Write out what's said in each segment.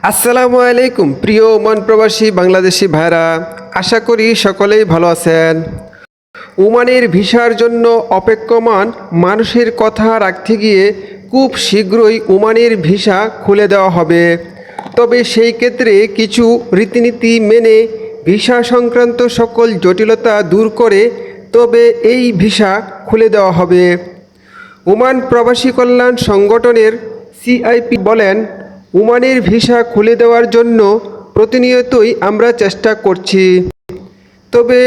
আসসালামু আলাইকুম প্রিয় ওমান প্রবাসী বাংলাদেশি ভাইরা, আশা করি সকলেই ভালো আছেন। ওমানের ভিসার জন্য অপেক্ষমান মানুষের কথা রাখতে গিয়ে খুব শীঘ্রই ওমানের ভিসা খুলে দেওয়া হবে। তবে সেই ক্ষেত্রে কিছু রীতিনীতি মেনে ভিসা সংক্রান্ত সকল জটিলতা দূর করে তবে এই ভিসা খুলে দেওয়া হবে। ওমান প্রবাসী কল্যাণ সংগঠনের সিআইপি বলেন, ওমানের ভিসা খুলে দেওয়ার জন্য প্রতিনিয়তই আমরা চেষ্টা করছি। তবে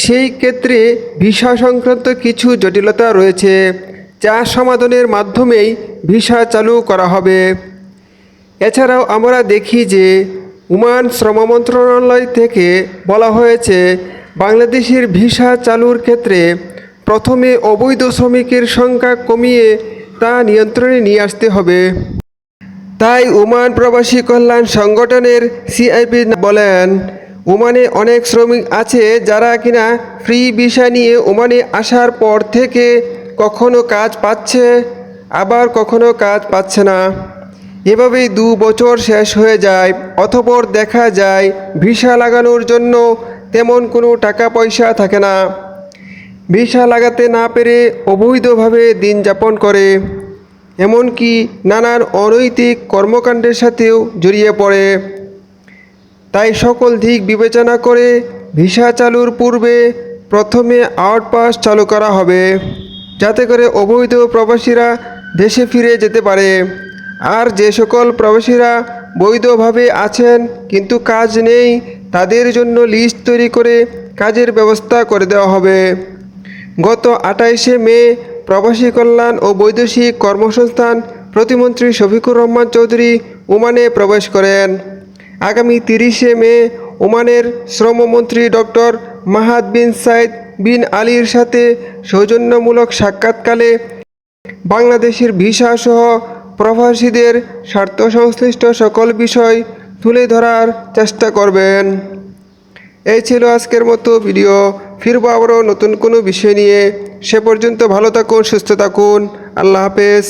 সেই ক্ষেত্রে ভিসা সংক্রান্ত কিছু জটিলতা রয়েছে, যা সমাধানের মাধ্যমেই ভিসা চালু করা হবে। এছাড়াও আমরা দেখি যে ওমান শ্রম মন্ত্রণালয় থেকে বলা হয়েছে, বাংলাদেশের ভিসা চালুর ক্ষেত্রে প্রথমে অবৈধ শ্রমিকের সংখ্যা কমিয়ে তা নিয়ন্ত্রণে নিয়ে আসতে হবে। তাই ওমান প্রবাসী কল্যাণ সংগঠনের সিআইপি বলেন, ওমানে অনেক শ্রমিক আছে যারা কিনা ফ্রি ভিসা নিয়ে ওমানে আসার পর থেকে কখনো কাজ পাচ্ছে, আবার কখনো কাজ পাচ্ছে না। এভাবেই 2 বছর শেষ হয়ে যায়, অতঃপর দেখা যায় ভিসা লাগানোর জন্য তেমন কোনো টাকা পয়সা থাকে না। ভিসা লাগাতে না পেরে অবৈধভাবে দিন যাপন করে, এমনকি নানান অনৈতিক কর্মকাণ্ডের সাথেও জড়িয়ে পড়ে। তাই সকল দিক বিবেচনা করে ভিসা চালুর পূর্বে প্রথমে আউটপাস চালু করা হবে, যাতে করে অবৈধ প্রবাসীরা দেশে ফিরে যেতে পারে। আর যে সকল প্রবাসীরা বৈধভাবে আছেন কিন্তু কাজ নেই, তাদের জন্য লিস্ট তৈরি করে কাজের ব্যবস্থা করে দেওয়া হবে। গত 28শে মে প্রবাসী কল্যাণ ও বৈদেশিক কর্মসংস্থান প্রতিমন্ত্রী শফিকুর রহমান চৌধুরী ওমানে প্রবেশ করেন। আগামী 30শে মে ওমানের শ্রমমন্ত্রী ডক্টর মাহাদ বিন সাইদ বিন আলীর সাথে সৌজন্যমূলক সাক্ষাৎকালে বাংলাদেশের ভিসা সহ প্রবাসীদের স্বার্থ সংশ্লিষ্ট সকল বিষয় তুলে ধরার চেষ্টা করবেন। এই ছিল আজকের মতো ভিডিও। ফিরবো আবারও নতুন কোনো বিষয় নিয়ে। সে পর্যন্ত ভালো থাকুন, সুস্থ থাকুন। আল্লাহ হাফেজ।